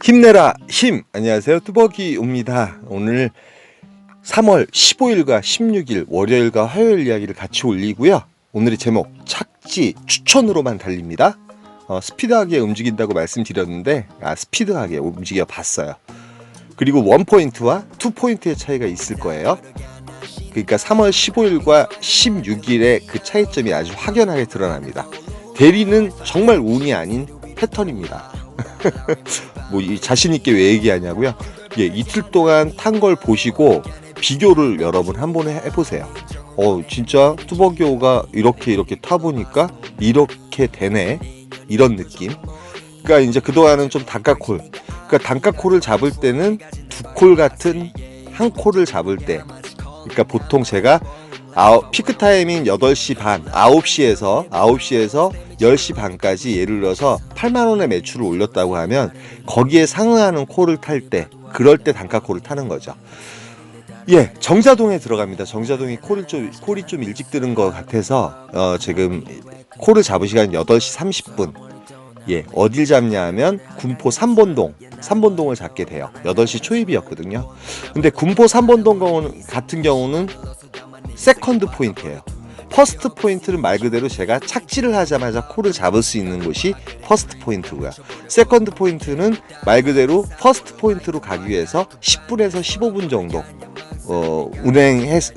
힘내라 힘! 안녕하세요, 뚜벅이옵니다. 오늘 3월 15일과 16일 월요일과 화요일 이야기를 같이 올리고요. 오늘의 제목 착지 추천으로만 달립니다. 스피드하게 움직인다고 말씀드렸는데 스피드하게 움직여 봤어요. 그리고 원포인트와 투포인트의 차이가 있을 거예요. 그러니까 3월 15일과 16일의 그 차이점이 아주 확연하게 드러납니다. 대리는 정말 운이 아닌 패턴입니다. 뭐 자신 있게 왜 얘기하냐고요? 예, 이틀 동안 탄 걸 보시고 비교를 여러분 한번 해보세요. 진짜 뚜벅이오가 이렇게 타보니까 이렇게 되네, 이런 느낌. 그러니까 이제 그동안은 좀 단가콜, 그러니까 단가콜을 잡을 때는 두 콜 같은 한 콜을 잡을 때, 그러니까 보통 제가 피크 타이밍 8시 반, 9시에서 10시 반까지 예를 들어서 8만원의 매출을 올렸다고 하면 거기에 상응하는 콜을 탈 때, 그럴 때 단가콜을 타는 거죠. 예, 정자동에 들어갑니다. 정자동이 콜이 좀 일찍 뜨는 것 같아서 지금 콜을 잡은 시간 8시 30분. 예, 어딜 잡냐 하면 군포 3번동을 잡게 돼요. 8시 초입이었거든요. 근데 군포 3번동 같은 경우는 세컨드 포인트예요. 퍼스트 포인트는 말 그대로 제가 착지를 하자마자 콜을 잡을 수 있는 곳이 퍼스트 포인트고요. 세컨드 포인트는 말 그대로 퍼스트 포인트로 가기 위해서 10분에서 15분 정도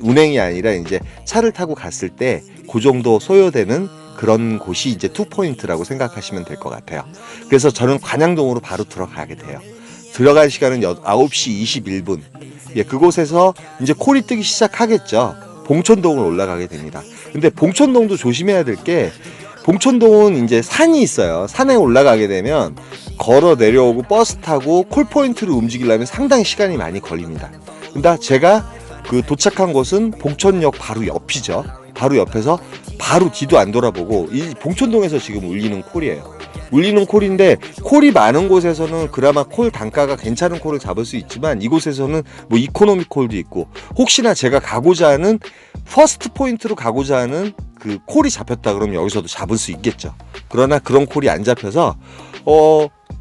운행이 아니라 이제 차를 타고 갔을 때 그 정도 소요되는 그런 곳이 이제 투 포인트라고 생각하시면 될 것 같아요. 그래서 저는 관양동으로 바로 들어가게 돼요. 들어갈 시간은 9시 21분. 예, 그곳에서 이제 콜이 뜨기 시작하겠죠. 봉천동을 올라가게 됩니다. 근데 봉천동도 조심해야 될 게, 봉천동은 이제 산이 있어요. 산에 올라가게 되면 걸어 내려오고 버스 타고 콜 포인트를 움직이려면 상당히 시간이 많이 걸립니다. 근데 제가 그 도착한 곳은 봉천역 바로 옆이죠. 바로 옆에서 바로 뒤도 안 돌아보고 이 봉천동에서 지금 울리는 콜이에요. 울리는 콜인데, 콜이 많은 곳에서는 그나마 콜 단가가 괜찮은 콜을 잡을 수 있지만 이곳에서는 뭐 이코노미 콜도 있고, 혹시나 제가 가고자 하는 퍼스트 포인트로 가고자 하는 그 콜이 잡혔다 그러면 여기서도 잡을 수 있겠죠. 그러나 그런 콜이 안 잡혀서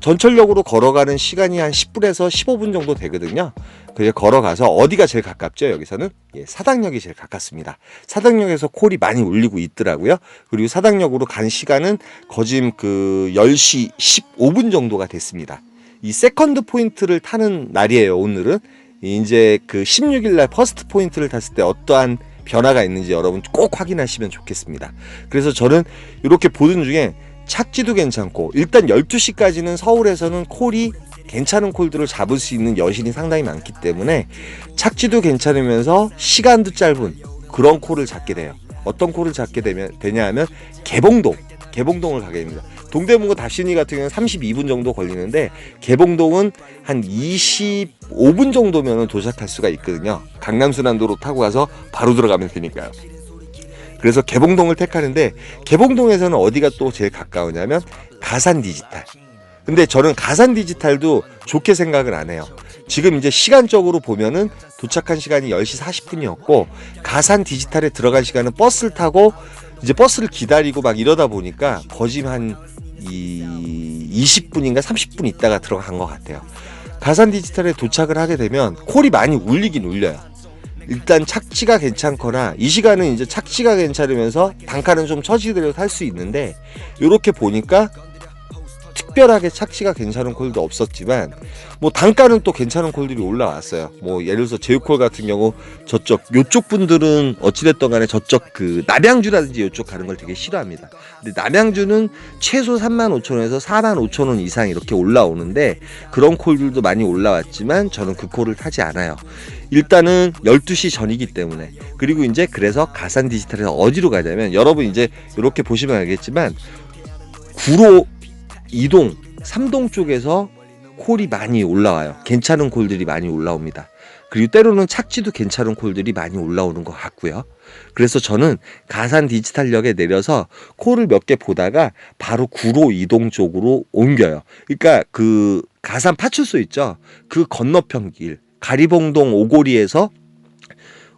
전철역으로 걸어가는 시간이 한 10분에서 15분 정도 되거든요. 그래서 걸어가서 어디가 제일 가깝죠? 여기서는 사당역이 제일 가깝습니다. 사당역에서 콜이 많이 울리고 있더라고요. 그리고 사당역으로 간 시간은 거진 그 10시 15분 정도가 됐습니다. 이 세컨드 포인트를 타는 날이에요. 오늘은 이제 그 16일 날 퍼스트 포인트를 탔을 때 어떠한 변화가 있는지 여러분 꼭 확인하시면 좋겠습니다. 그래서 저는 이렇게 보는 중에 착지도 괜찮고, 일단 12시까지는 서울에서는 콜이 괜찮은 콜들을 잡을 수 있는 여신이 상당히 많기 때문에 착지도 괜찮으면서 시간도 짧은 그런 콜을 잡게 돼요. 어떤 콜을 잡게 되냐 하면 개봉동을 가게 됩니다. 동대문구 답신이 같은 경우는 32분 정도 걸리는데 개봉동은 한 25분 정도면 도착할 수가 있거든요. 강남순환도로 타고 가서 바로 들어가면 되니까요. 그래서 개봉동을 택하는데, 개봉동에서는 어디가 또 제일 가까우냐면 가산 디지털. 근데 저는 가산 디지털도 좋게 생각을 안 해요. 지금 이제 시간적으로 보면은 도착한 시간이 10시 40분이었고 가산 디지털에 들어간 시간은 버스를 타고 이제 버스를 기다리고 막 이러다 보니까 거진 한 20분인가 30분 있다가 들어간 것 같아요. 가산 디지털에 도착을 하게 되면 콜이 많이 울리긴 울려요. 일단 착지가 괜찮거나, 이 시간은 이제 착지가 괜찮으면서 단가는 좀 처지대로 탈 수 있는데, 이렇게 보니까 특별하게 착지가 괜찮은 콜도 없었지만 뭐 단가는 또 괜찮은 콜들이 올라왔어요. 뭐 예를 들어서 제휴콜 같은 경우 요쪽 분들은 어찌됐든 간에 저쪽 그 남양주라든지 요쪽 가는 걸 되게 싫어합니다. 근데 남양주는 최소 35,000원에서 45,000원 이상 이렇게 올라오는데 그런 콜들도 많이 올라왔지만 저는 그 콜을 타지 않아요. 일단은 12시 전이기 때문에. 그리고 이제 그래서 가산 디지털에서 어디로 가냐면, 여러분 이제 이렇게 보시면 알겠지만 구로 2동, 3동 쪽에서 콜이 많이 올라와요. 괜찮은 콜들이 많이 올라옵니다. 그리고 때로는 착지도 괜찮은 콜들이 많이 올라오는 것 같고요. 그래서 저는 가산 디지털역에 내려서 콜을 몇 개 보다가 바로 구로 2동 쪽으로 옮겨요. 그러니까 그 가산 파출소 있죠? 그 건너편 길, 가리봉동 오고리에서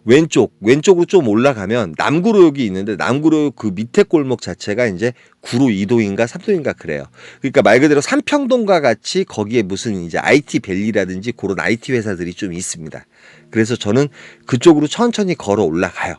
왼쪽으로 좀 올라가면 남구로역이 있는데 남구로역 그 밑에 골목 자체가 이제 구로 2동인가 3동인가 그래요. 그러니까 말 그대로 삼평동과 같이 거기에 무슨 이제 IT 밸리라든지 그런 IT 회사들이 좀 있습니다. 그래서 저는 그쪽으로 천천히 걸어 올라가요.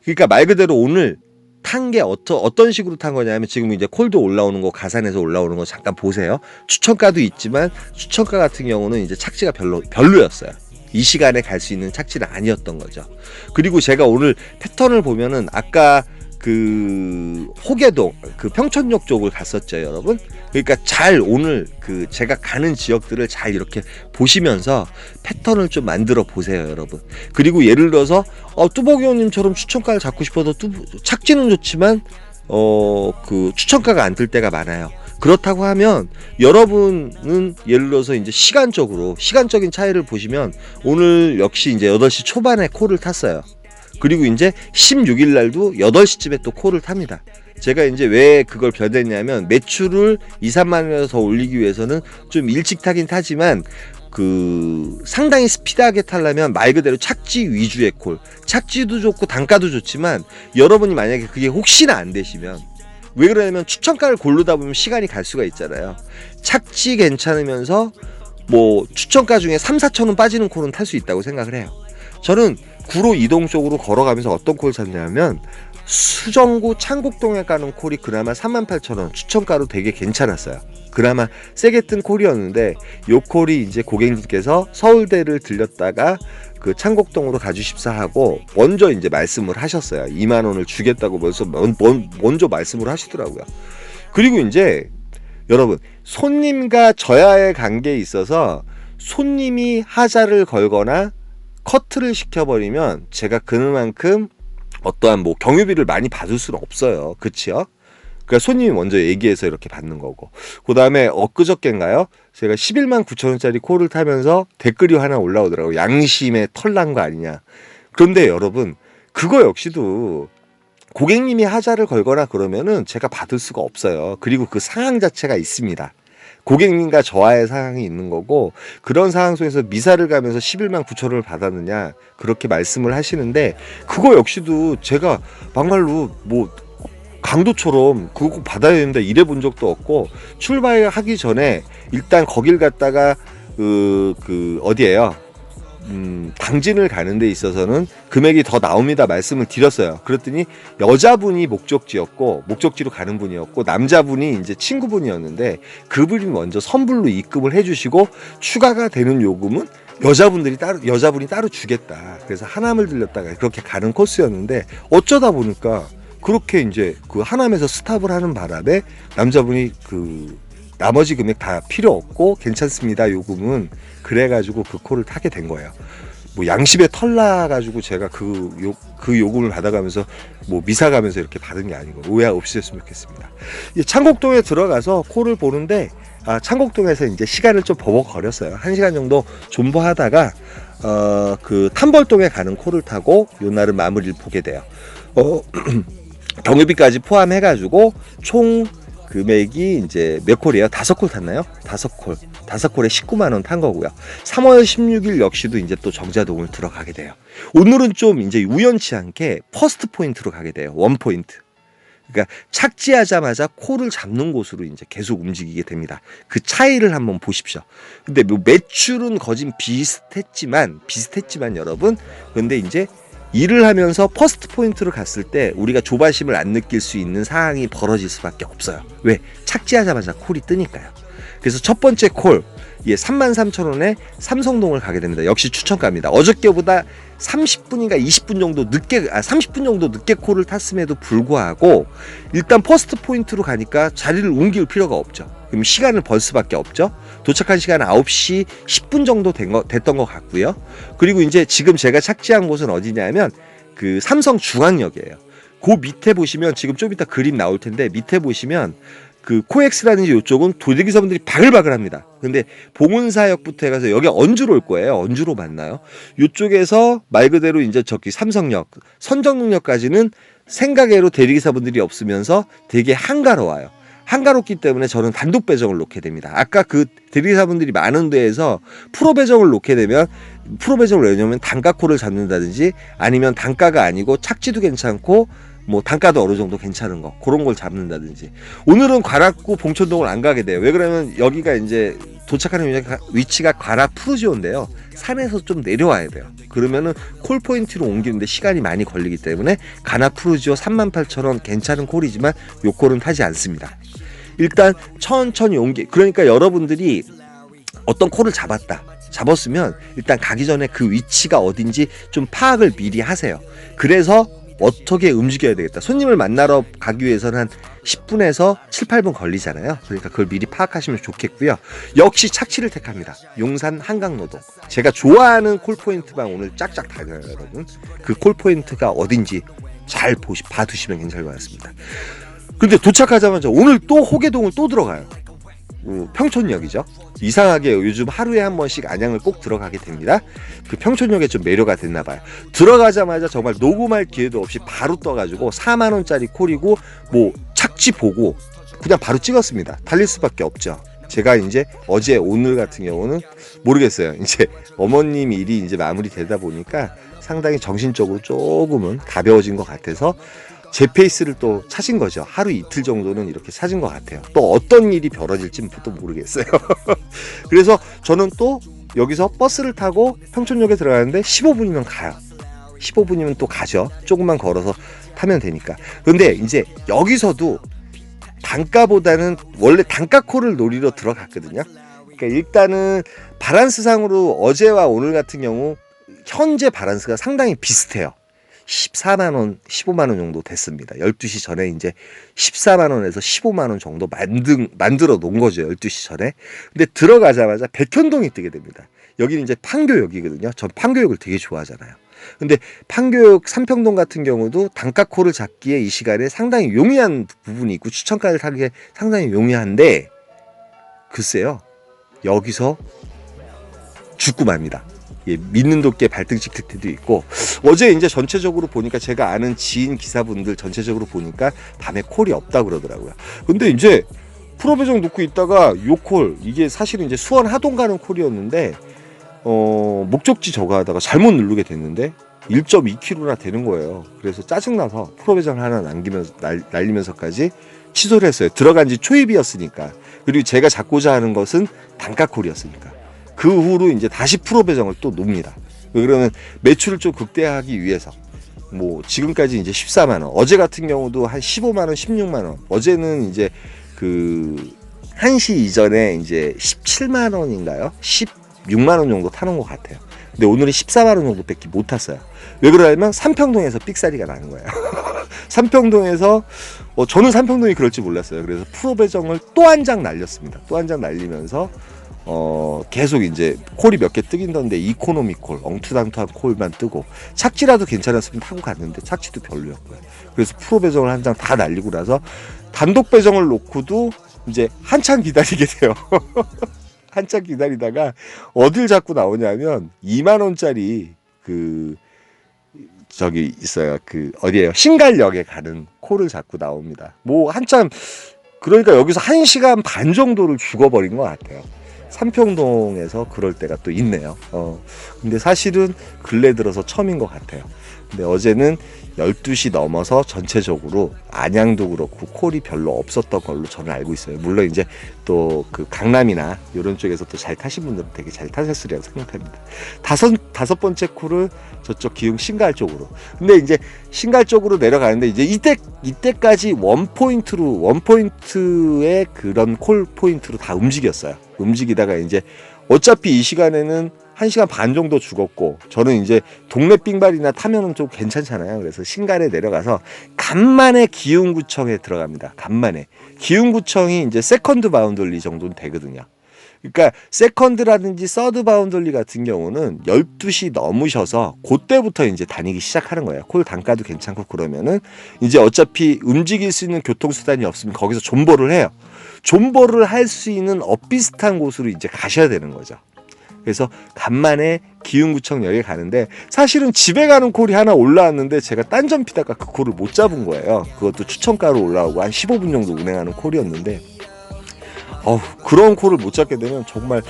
그러니까 말 그대로 오늘 탄 게 어떤 식으로 탄 거냐면 지금 이제 콜도 올라오는 거 가산에서 올라오는 거 잠깐 보세요. 추천가도 있지만 추천가 같은 경우는 이제 착지가 별로였어요. 이 시간에 갈 수 있는 착지는 아니었던 거죠. 그리고 제가 오늘 패턴을 보면은 아까 그 호계동 그 평촌역 쪽을 갔었죠, 여러분. 그러니까 잘 오늘 그 제가 가는 지역들을 잘 이렇게 보시면서 패턴을 좀 만들어 보세요, 여러분. 그리고 예를 들어서 뚜벅이 형님처럼 추천가를 잡고 싶어도 착지는 좋지만 그 추천가가 안 뜰 때가 많아요. 그렇다고 하면 여러분은 예를 들어서 이제 시간적인 차이를 보시면 오늘 역시 이제 8시 초반에 콜을 탔어요. 그리고 이제 16일 날도 8시쯤에 또 콜을 탑니다. 제가 이제 왜 그걸 변했냐면 매출을 2, 3만 원에서 더 올리기 위해서는 좀 일찍 타긴 타지만 그 상당히 스피드하게 타려면 말 그대로 착지 위주의 콜. 착지도 좋고 단가도 좋지만 여러분이 만약에 그게 혹시나 안 되시면 왜 그러냐면 추천가를 고르다 보면 시간이 갈 수가 있잖아요. 착지 괜찮으면서 뭐 추천가 중에 3, 4천 원 빠지는 콜은 탈 수 있다고 생각을 해요. 저는 구로 이동 쪽으로 걸어가면서 어떤 콜을 찾냐면 수정구 창곡동에 가는 콜이 그나마 38,000원 추천가로 되게 괜찮았어요. 그나마 세게 뜬 콜이었는데 요 콜이 이제 고객님께서 서울대를 들렸다가 그 창곡동으로 가주십사 하고 먼저 이제 말씀을 하셨어요. 2만 원을 주겠다고 먼저 말씀을 하시더라고요. 그리고 이제 여러분 손님과 저와의 관계에 있어서 손님이 하자를 걸거나 커트를 시켜버리면 제가 그만큼 어떠한 뭐 경유비를 많이 받을 수는 없어요. 그치요? 그러니까 손님이 먼저 얘기해서 이렇게 받는 거고. 그 다음에 엊그저께인가요? 제가 11만 9천 원짜리 콜을 타면서 댓글이 하나 올라오더라고요. 양심에 털난 거 아니냐. 그런데 여러분 그거 역시도 고객님이 하자를 걸거나 그러면은 제가 받을 수가 없어요. 그리고 그 상황 자체가 있습니다. 고객님과 저와의 상황이 있는 거고 그런 상황 속에서 미사를 가면서 11만 9천 원을 받았느냐 그렇게 말씀을 하시는데 그거 역시도 제가 막말로 뭐 강도처럼 그거 꼭 받아야 된다 이래 본 적도 없고 출발하기 전에 일단 거길 갔다가 어디에요? 당진을 가는 데 있어서는 금액이 더 나옵니다 말씀을 드렸어요. 그랬더니 여자분이 목적지로 가는 분이었고 남자분이 이제 친구분이었는데 그분이 먼저 선불로 입금을 해주시고 추가가 되는 요금은 여자분이 따로 주겠다. 그래서 하남을 들렸다가 그렇게 가는 코스였는데 어쩌다 보니까 그렇게 이제 그 하남에서 스탑을 하는 바람에 남자분이 그 나머지 금액 다 필요 없고 괜찮습니다 요금은 그래가지고 그 콜을 타게 된 거예요. 뭐 양심에 털나가지고 제가 그 요금을 받아가면서 뭐 미사 가면서 이렇게 받은 게 아니고 오해 없으셨으면 좋겠습니다. 창곡동에 들어가서 콜을 보는데 창곡동에서 이제 시간을 좀 버벅거렸어요. 1시간 정도 존버하다가 그 탐벌동에 가는 콜을 타고 요 날은 마무리를 보게 돼요. 경유비까지 포함해가지고 총 금액이 이제 몇 콜이에요? 5콜 탔나요? 5콜. 5콜에 19만 원 탄 거고요. 3월 16일 역시도 이제 또 정자동을 들어가게 돼요. 오늘은 좀 이제 우연치 않게 퍼스트 포인트로 가게 돼요. 원 포인트. 그러니까 착지하자마자 콜을 잡는 곳으로 이제 계속 움직이게 됩니다. 그 차이를 한번 보십시오. 근데 뭐 매출은 거진 비슷했지만 여러분, 근데 이제 일을 하면서 퍼스트 포인트로 갔을 때 우리가 조바심을 안 느낄 수 있는 상황이 벌어질 수밖에 없어요. 왜? 착지하자마자 콜이 뜨니까요. 그래서 첫 번째 콜 33,000원에 삼성동을 가게 됩니다. 역시 추천가입니다. 어저께보다 30분인가 20분 정도 늦게 30분 정도 늦게 콜을 탔음에도 불구하고 일단 퍼스트 포인트로 가니까 자리를 옮길 필요가 없죠. 그럼 시간을 벌 수밖에 없죠. 도착한 시간 9시 10분 정도 됐던 것 같고요. 그리고 이제 지금 제가 착지한 곳은 어디냐면 그 삼성 중앙역이에요. 그 밑에 보시면 지금 좀 이따 그림 나올 텐데 밑에 보시면 그 코엑스라든지 이쪽은 도대기사분들이 바글바글합니다. 근데 봉은사역부터 해가서 여기 언주로 올 거예요. 언주로 만나요. 이쪽에서 말 그대로 이제 저기 삼성역, 선정릉역까지는 생각외로 대리기사분들이 없으면서 되게 한가로워요. 한가롭기 때문에 저는 단독 배정을 놓게 됩니다. 아까 그 대리기사분들이 많은 데에서 프로 배정을 놓게 되면 프로 배정을 왜냐면 단가 콜을 잡는다든지 아니면 단가가 아니고 착지도 괜찮고 뭐 단가도 어느 정도 괜찮은 거 그런 걸 잡는다든지. 오늘은 관악구 봉천동을 안 가게 돼요. 왜 그러면 여기가 이제 도착하는 위치가 관악 푸르지오인데요. 산에서 좀 내려와야 돼요. 그러면은 콜 포인트로 옮기는데 시간이 많이 걸리기 때문에 관악 푸르지오 38,000원 괜찮은 콜이지만 요 콜은 타지 않습니다. 일단 천천히 그러니까 여러분들이 어떤 콜을 잡았으면 일단 가기 전에 그 위치가 어딘지 좀 파악을 미리 하세요. 그래서 어떻게 움직여야 되겠다. 손님을 만나러 가기 위해서는 한 10분에서 7, 8분 걸리잖아요. 그러니까 그걸 미리 파악하시면 좋겠고요. 역시 착취를 택합니다. 용산 한강노동. 제가 좋아하는 콜포인트만 오늘 쫙쫙 다녀요, 여러분. 그 콜포인트가 어딘지 잘 봐두시면 괜찮을 것 같습니다. 근데 도착하자마자 오늘 또 호계동을 또 들어가요. 평촌역이죠. 이상하게 요즘 하루에 한 번씩 안양을 꼭 들어가게 됩니다. 그 평촌역에 좀 매료가 됐나 봐요. 들어가자마자 정말 녹음할 기회도 없이 바로 떠가지고 4만 원짜리 콜이고 뭐 착지 보고 그냥 바로 찍었습니다. 달릴 수밖에 없죠. 제가 이제 어제 오늘 같은 경우는 모르겠어요. 이제 어머님 일이 이제 마무리되다 보니까 상당히 정신적으로 조금은 가벼워진 것 같아서 제 페이스를 또 찾은 거죠. 하루 이틀 정도는 이렇게 찾은 것 같아요. 또 어떤 일이 벌어질지 또 모르겠어요. 그래서 저는 또 여기서 버스를 타고 평촌역에 들어가는데 15분이면 가요. 15분이면 또 가죠. 조금만 걸어서 타면 되니까. 근데 이제 여기서도 단가보다는 원래 단가콜을 노리러 들어갔거든요. 그러니까 일단은 바란스상으로 어제와 오늘 같은 경우 현재 바란스가 상당히 비슷해요. 14만원, 15만원 정도 됐습니다. 12시 전에 이제 14만원에서 15만원 정도 만들어 놓은 거죠. 12시 전에. 근데 들어가자마자 백현동이 뜨게 됩니다. 여기는 이제 판교역이거든요. 전 판교역을 되게 좋아하잖아요. 근데 판교역 삼평동 같은 경우도 단가콜을 잡기에 이 시간에 상당히 용이한 부분이 있고 추천가를 타기에 상당히 용이한데 글쎄요. 여기서 죽고 맙니다. 예, 믿는 도끼에 발등 찍힐 때도 있고 어제 이제 전체적으로 보니까 제가 아는 지인 기사분들 전체적으로 보니까 밤에 콜이 없다 그러더라고요. 근데 이제 프로 배정 놓고 있다가 요 콜 이게 사실은 이제 수원 하동 가는 콜이었는데 목적지 저거 하다가 잘못 누르게 됐는데 1.2km나 되는 거예요. 그래서 짜증나서 프로 배정을 하나 날리면서까지 취소를 했어요. 들어간 지 초입이었으니까. 그리고 제가 잡고자 하는 것은 단가 콜이었으니까. 그 후로 이제 다시 프로 배정을 또 놉니다. 그러면 매출을 좀 극대화하기 위해서 뭐 지금까지 이제 14만 원, 어제 같은 경우도 한 15만 원, 16만 원. 어제는 이제 그 1시 이전에 이제 17만 원인가요? 16만 원 정도 타는 것 같아요. 근데 오늘은 14만 원 정도밖에 못 탔어요. 왜 그러냐면 삼평동에서 삑사리가 나는 거예요. 삼평동에서 저는 삼평동이 그럴 줄 몰랐어요. 그래서 프로 배정을 또 한 장 날렸습니다. 또 한 장 날리면서 계속 이제 콜이 몇 개 뜨긴 던데 이코노미 콜, 엉투당투한 콜만 뜨고 착지라도 괜찮았으면 타고 갔는데 착지도 별로였고요. 그래서 프로 배정을 한 장 다 날리고 나서 단독 배정을 놓고도 이제 한참 기다리게 돼요. 한참 기다리다가 어딜 자꾸 나오냐면 2만 원짜리 그 저기 있어요. 그 어디에요? 신갈역에 가는 콜을 자꾸 나옵니다. 뭐 한참 그러니까 여기서 1시간 반 정도를 죽어버린 것 같아요. 삼평동에서 그럴 때가 또 있네요. 근데 사실은 근래 들어서 처음인 것 같아요. 근데 어제는 12시 넘어서 전체적으로 안양도 그렇고 콜이 별로 없었던 걸로 저는 알고 있어요. 물론 이제 또 그 강남이나 이런 쪽에서 또 잘 타신 분들은 되게 잘 타셨으리라고 생각합니다. 다섯 번째 콜을 저쪽 기흥 신갈 쪽으로. 근데 이제 신갈 쪽으로 내려가는데 이제 이때까지 원포인트의 그런 콜 포인트로 다 움직였어요. 움직이다가 이제 어차피 이 시간에는 1시간 반 정도 죽었고 저는 이제 동네 빙발이나 타면은 좀 괜찮잖아요. 그래서 신갈에 내려가서 간만에 기흥구청에 들어갑니다. 간만에. 기흥구청이 이제 세컨드 바운더리 정도는 되거든요. 그러니까 세컨드라든지 서드 바운더리 같은 경우는 12시 넘으셔서 그때부터 이제 다니기 시작하는 거예요. 콜 단가도 괜찮고 그러면은 이제 어차피 움직일 수 있는 교통수단이 없으면 거기서 존버를 해요. 존버를 할 수 있는 엇비슷한 곳으로 이제 가셔야 되는 거죠. 그래서 간만에 기흥구청역에 가는데 사실은 집에 가는 콜이 하나 올라왔는데 제가 딴전 피다가 그 콜을 못 잡은 거예요. 그것도 추천가로 올라오고 한 15분 정도 운행하는 콜이었는데 그런 콜을 못 잡게 되면 정말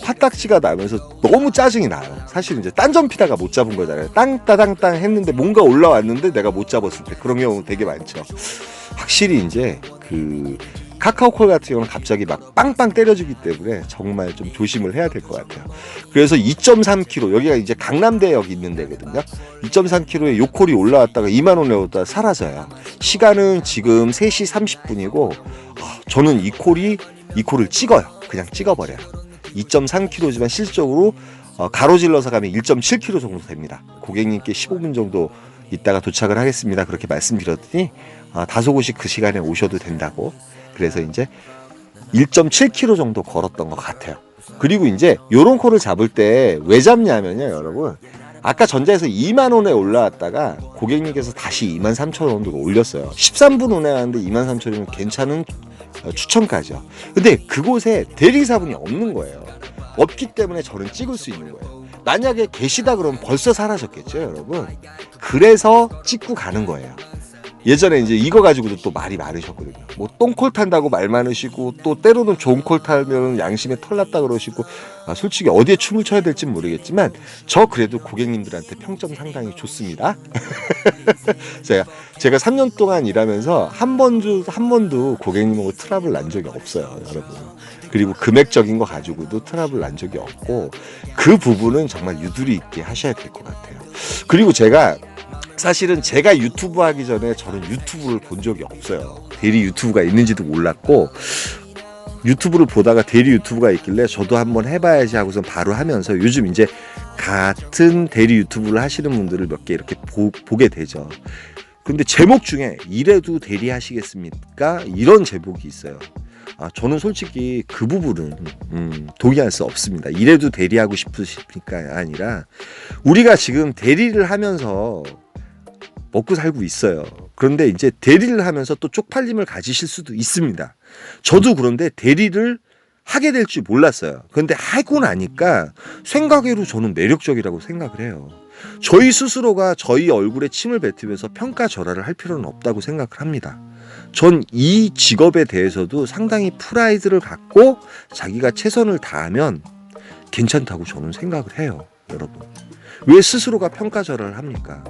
화딱지가 나면서 너무 짜증이 나요. 사실 이제 딴점 피다가 못 잡은 거잖아요. 땅따당땅 했는데 뭔가 올라왔는데 내가 못 잡았을 때 그런 경우 되게 많죠. 확실히 이제 그 카카오콜 같은 경우는 갑자기 막 빵빵 때려주기 때문에 정말 좀 조심을 해야 될 것 같아요. 그래서 2.3km, 여기가 이제 강남대역 있는 데거든요. 2.3km에 요 콜이 올라왔다가 2만 원에 오다 사라져요. 시간은 지금 3시 30분이고 저는 이 콜을 찍어요. 그냥 찍어버려요. 2.3km지만 실질적으로 가로질러서 가면 1.7km 정도 됩니다. 고객님께 15분 정도 있다가 도착을 하겠습니다. 그렇게 말씀드렸더니 다소곳이 그 시간에 오셔도 된다고. 그래서 이제 1.7km 정도 걸었던 것 같아요. 그리고 이제 요런 콜을 잡을 때 왜 잡냐면요, 여러분. 아까 전자에서 2만 원에 올라왔다가 고객님께서 다시 2만 3천 원 정도 올렸어요. 13분 운행하는데 2만 3천 원이면 괜찮은 추천가죠. 근데 그곳에 대리사분이 없는 거예요. 없기 때문에 저는 찍을 수 있는 거예요. 만약에 계시다 그러면 벌써 사라졌겠죠, 여러분. 그래서 찍고 가는 거예요. 예전에 이제 이거 가지고도 또 말이 많으셨거든요. 뭐 똥콜 탄다고 말 많으시고 또 때로는 좋은 콜 타면 양심에 털 났다 그러시고 솔직히 어디에 춤을 춰야 될지 모르겠지만 저 그래도 고객님들한테 평점 상당히 좋습니다. 제가 3년 동안 일하면서 한 번도 고객님하고 트러블 난 적이 없어요, 여러분. 그리고 금액적인 거 가지고도 트러블 난 적이 없고 그 부분은 정말 유두리 있게 하셔야 될 것 같아요. 그리고 사실은 제가 유튜브 하기 전에 저는 유튜브를 본 적이 없어요. 대리 유튜브가 있는지도 몰랐고 유튜브를 보다가 대리 유튜브가 있길래 저도 한번 해봐야지 하고서 바로 하면서 요즘 이제 같은 대리 유튜브를 하시는 분들을 몇 개 이렇게 보게 되죠. 근데 제목 중에 이래도 대리 하시겠습니까? 이런 제목이 있어요. 저는 솔직히 그 부분은 동의할 수 없습니다. 이래도 대리하고 싶으십니까? 아니라 우리가 지금 대리를 하면서 먹고 살고 있어요. 그런데 이제 대리를 하면서 또 쪽팔림을 가지실 수도 있습니다. 저도 그런데 대리를 하게 될 줄 몰랐어요. 그런데 하고 나니까 생각외로 저는 매력적이라고 생각을 해요. 저희 스스로가 저희 얼굴에 침을 뱉으면서 평가절하를 할 필요는 없다고 생각을 합니다. 전 이 직업에 대해서도 상당히 프라이드를 갖고 자기가 최선을 다하면 괜찮다고 저는 생각을 해요. 여러분, 왜 스스로가 평가절하를 합니까?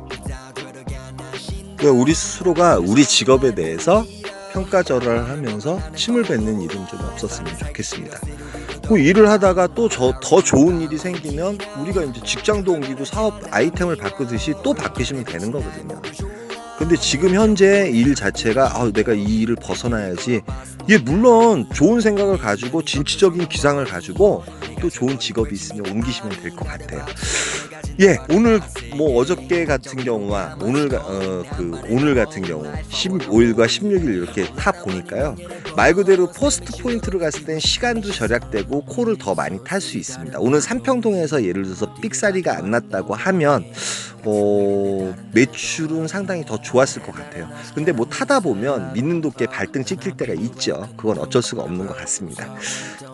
우리 스스로가 우리 직업에 대해서 평가절하를 하면서 침을 뱉는 일은 좀 없었으면 좋겠습니다. 그 일을 하다가 또 더 좋은 일이 생기면 우리가 이제 직장도 옮기고 사업 아이템을 바꾸듯이 또 바꾸시면 되는 거거든요. 근데 지금 현재 일 자체가 내가 이 일을 벗어나야지. 물론 좋은 생각을 가지고 진취적인 기상을 가지고 또 좋은 직업이 있으면 옮기시면 될 것 같아요. 오늘 뭐 어저께 같은 경우와 오늘 같은 경우 15일과 16일 이렇게 타 보니까요. 말 그대로 포스트 포인트를 갔을 땐 시간도 절약되고 콜을 더 많이 탈 수 있습니다. 오늘 삼평동에서 예를 들어서 삑사리가 안 났다고 하면 매출은 상당히 더 좋았을 것 같아요. 근데 뭐 타다 보면 믿는 도끼에 발등 찍힐 때가 있죠. 그건 어쩔 수가 없는 것 같습니다.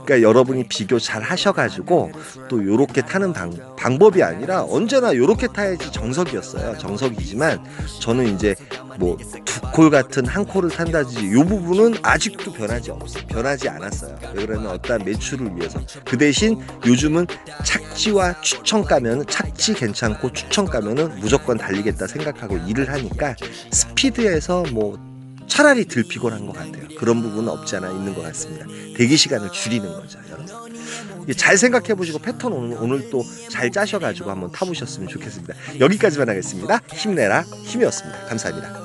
그러니까 여러분이 비교 잘 하셔가지고 또 요렇게 타는 방법이 아니라 언제나 요렇게 타야지 정석이었어요. 정석이지만 저는 이제 뭐 2콜 같은 1콜을 탄다든지 요 부분은 아직도 변하지 않았어요. 왜 그러면 어떠한 매출을 위해서. 그 대신 요즘은 착지와 추천가면은 착지 괜찮고 추천가면은 무조건 달리겠다 생각하고 일을 하니까 스피드에서 뭐 차라리 덜 피곤한 것 같아요. 그런 부분은 없지 않아 있는 것 같습니다. 대기 시간을 줄이는 거죠, 여러분. 잘 생각해 보시고 패턴 오늘 또 잘 짜셔가지고 한번 타보셨으면 좋겠습니다. 여기까지만 하겠습니다. 힘내라 힘이었습니다. 감사합니다.